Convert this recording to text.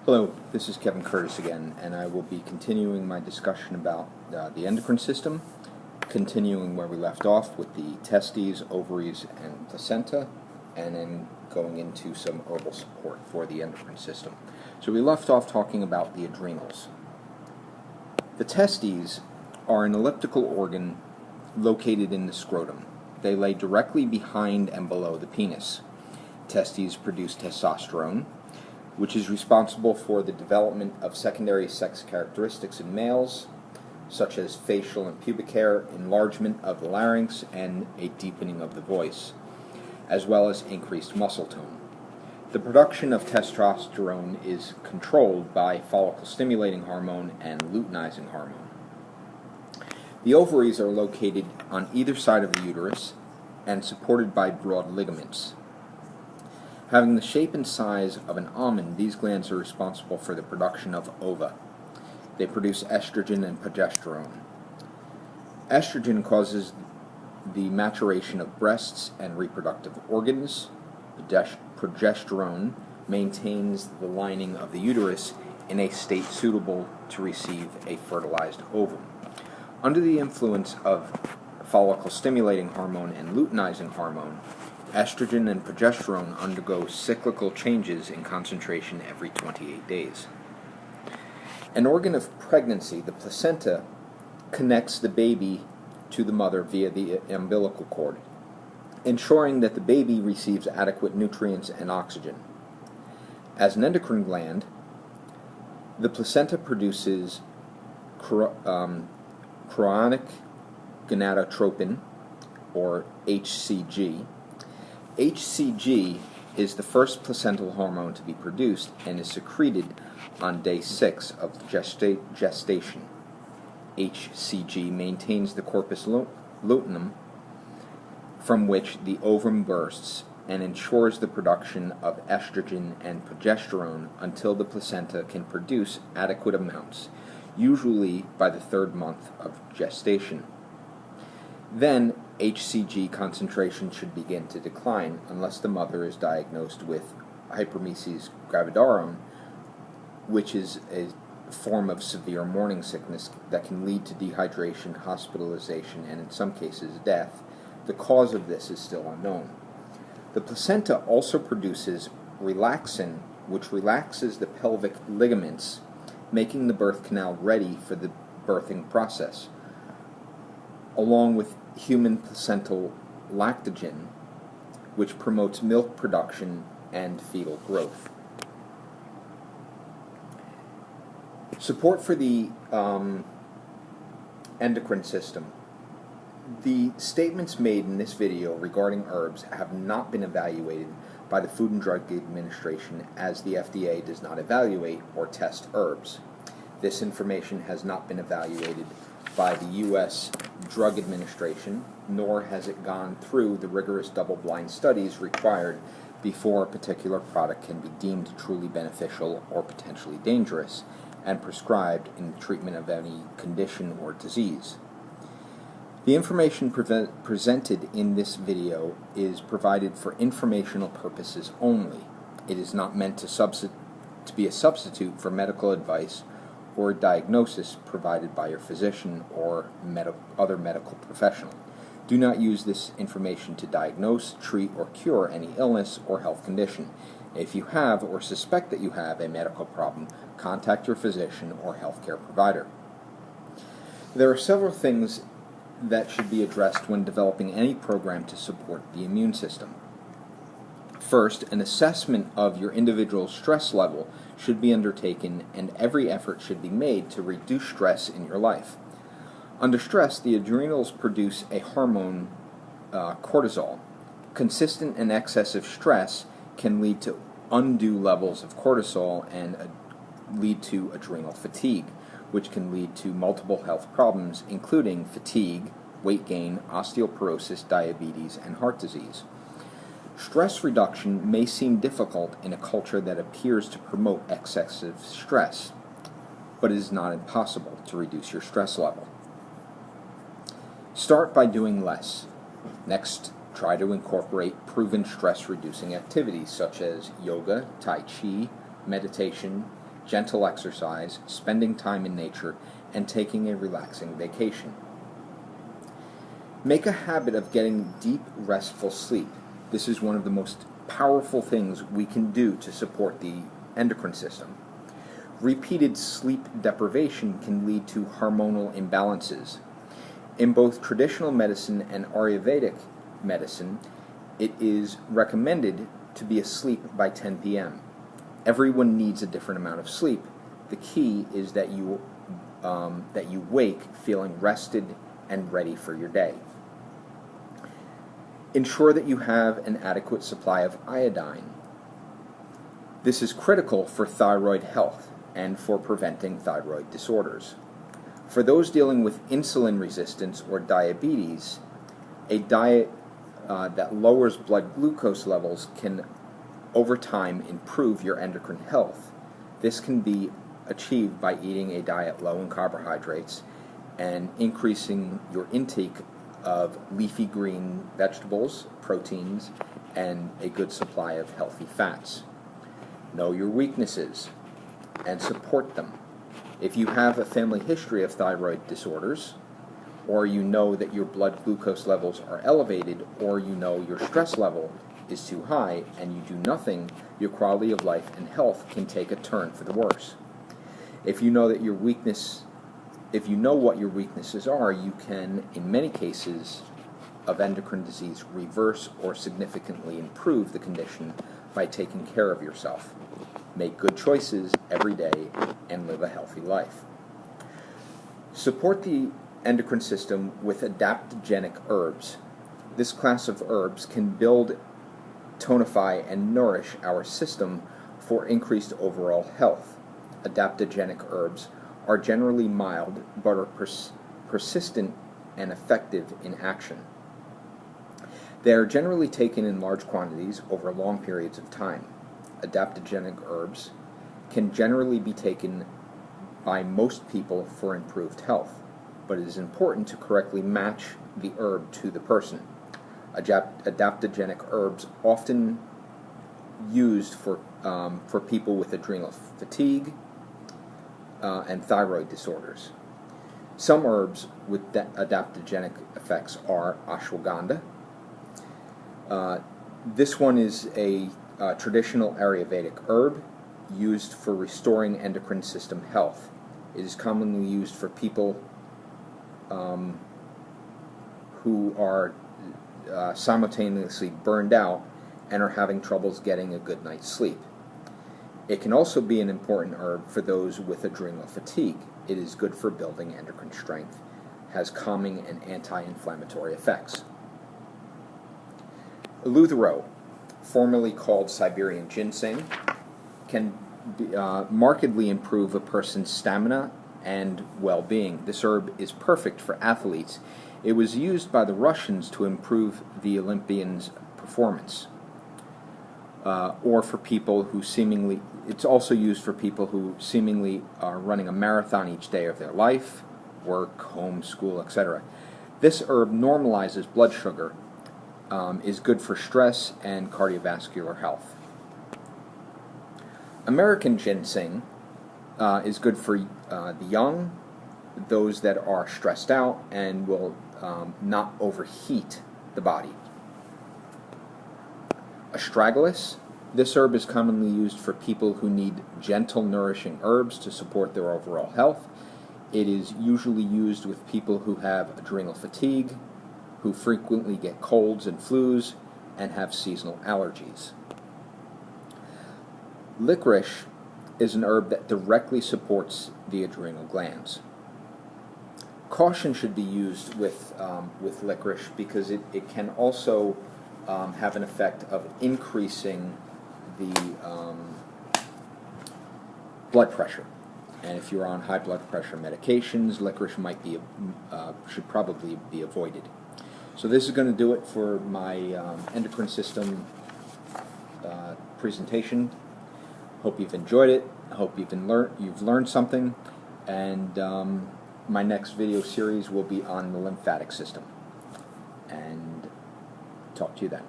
Hello, this is Kevin Curtis again, and I will be continuing my discussion about the endocrine system, continuing where we left off with the testes, ovaries, and placenta, and then going into some herbal support for the endocrine system. So we left off talking about the adrenals. The testes are an elliptical organ located in the scrotum. They lay directly behind and below the penis. Testes produce testosterone, which is responsible for the development of secondary sex characteristics in males, such as facial and pubic hair, enlargement of the larynx, and a deepening of the voice, as well as increased muscle tone. The production of testosterone is controlled by follicle-stimulating hormone and luteinizing hormone. The ovaries are located on either side of the uterus and supported by broad ligaments. Having the shape and size of an almond, these glands are responsible for the production of ova. They produce estrogen and progesterone. Estrogen causes the maturation of breasts and reproductive organs. Progesterone maintains the lining of the uterus in a state suitable to receive a fertilized ovum. Under the influence of follicle-stimulating hormone and luteinizing hormone, estrogen and progesterone undergo cyclical changes in concentration every 28 days. An organ of pregnancy, the placenta, connects the baby to the mother via the umbilical cord, ensuring that the baby receives adequate nutrients and oxygen. As an endocrine gland, the placenta produces chorionic gonadotropin, or HCG. HCG is the first placental hormone to be produced and is secreted on day 6 of gestation. HCG maintains the corpus luteum from which the ovum bursts and ensures the production of estrogen and progesterone until the placenta can produce adequate amounts, usually by the 3rd month of gestation. Then, HCG concentration should begin to decline unless the mother is diagnosed with hyperemesis gravidarum, which is a form of severe morning sickness that can lead to dehydration, hospitalization, and in some cases death. The cause of this is still unknown. The placenta also produces relaxin, which relaxes the pelvic ligaments, making the birth canal ready for the birthing process, along with human placental lactogen, which promotes milk production and fetal growth. Support for the endocrine system. The statements made in this video regarding herbs have not been evaluated by the Food and Drug Administration, as the FDA does not evaluate or test herbs. This information has not been evaluated by the U.S. Drug Administration, nor has it gone through the rigorous double-blind studies required before a particular product can be deemed truly beneficial or potentially dangerous and prescribed in the treatment of any condition or disease. The information presented in this video is provided for informational purposes only. It is not meant to be a substitute for medical advice or diagnosis provided by your physician or other medical professional. Do not use this information to diagnose, treat, or cure any illness or health condition. If you have or suspect that you have a medical problem, contact your physician or healthcare provider. There are several things that should be addressed when developing any program to support the immune system. First, an assessment of your individual's stress level should be undertaken, and every effort should be made to reduce stress in your life. Under stress, the adrenals produce a hormone, cortisol. Consistent and excessive stress can lead to undue levels of cortisol and lead to adrenal fatigue, which can lead to multiple health problems, including fatigue, weight gain, osteoporosis, diabetes, and heart disease. Stress reduction may seem difficult in a culture that appears to promote excessive stress, but it is not impossible to reduce your stress level. Start by doing less. Next, try to incorporate proven stress-reducing activities such as yoga, tai chi, meditation, gentle exercise, spending time in nature, and taking a relaxing vacation. Make a habit of getting deep, restful sleep. This is one of the most powerful things we can do to support the endocrine system. Repeated sleep deprivation can lead to hormonal imbalances. In both traditional medicine and Ayurvedic medicine, it is recommended to be asleep by 10 p.m. Everyone needs a different amount of sleep. The key is that you wake feeling rested and ready for your day. Ensure that you have an adequate supply of iodine. This is critical for thyroid health and for preventing thyroid disorders. For those dealing with insulin resistance or diabetes, a diet that lowers blood glucose levels can, over time, improve your endocrine health. This can be achieved by eating a diet low in carbohydrates and increasing your intake of leafy green vegetables, proteins, and a good supply of healthy fats. Know your weaknesses and support them. If you have a family history of thyroid disorders, or you know that your blood glucose levels are elevated, or you know your stress level is too high and you do nothing, your quality of life and health can take a turn for the worse. If you know what your weaknesses are, you can, in many cases of endocrine disease, reverse or significantly improve the condition by taking care of yourself. Make good choices every day and live a healthy life. Support the endocrine system with adaptogenic herbs. This class of herbs can build, tonify, and nourish our system for increased overall health. Adaptogenic herbs are generally mild but are persistent and effective in action. They are generally taken in large quantities over long periods of time. Adaptogenic herbs can generally be taken by most people for improved health, but it is important to correctly match the herb to the person. Adaptogenic herbs often used for people with adrenal fatigue and thyroid disorders. Some herbs with adaptogenic effects are ashwagandha. This one is a traditional Ayurvedic herb used for restoring endocrine system health. It is commonly used for people who are simultaneously burned out and are having troubles getting a good night's sleep. It can also be an important herb for those with adrenal fatigue. It is good for building endocrine strength, has calming and anti-inflammatory effects. Eleuthero, formerly called Siberian ginseng, can markedly improve a person's stamina and well-being. This herb is perfect for athletes. It was used by the Russians to improve the Olympians' performance. Or for people who it's also used for people who seemingly are running a marathon each day of their life, work, home, school, etc. This herb normalizes blood sugar, is good for stress and cardiovascular health. American ginseng is good for the young, those that are stressed out, and will not overheat the body. Astragalus. This herb is commonly used for people who need gentle, nourishing herbs to support their overall health. It is usually used with people who have adrenal fatigue, who frequently get colds and flus, and have seasonal allergies. Licorice is an herb that directly supports the adrenal glands. Caution should be used with licorice because it can also have an effect of increasing the blood pressure. And if you're on high blood pressure medications, licorice should probably be avoided. So this is going to do it for my endocrine system presentation. Hope you've enjoyed it. I hope you've learned something. And my next video series will be on the lymphatic system. And talk to you then.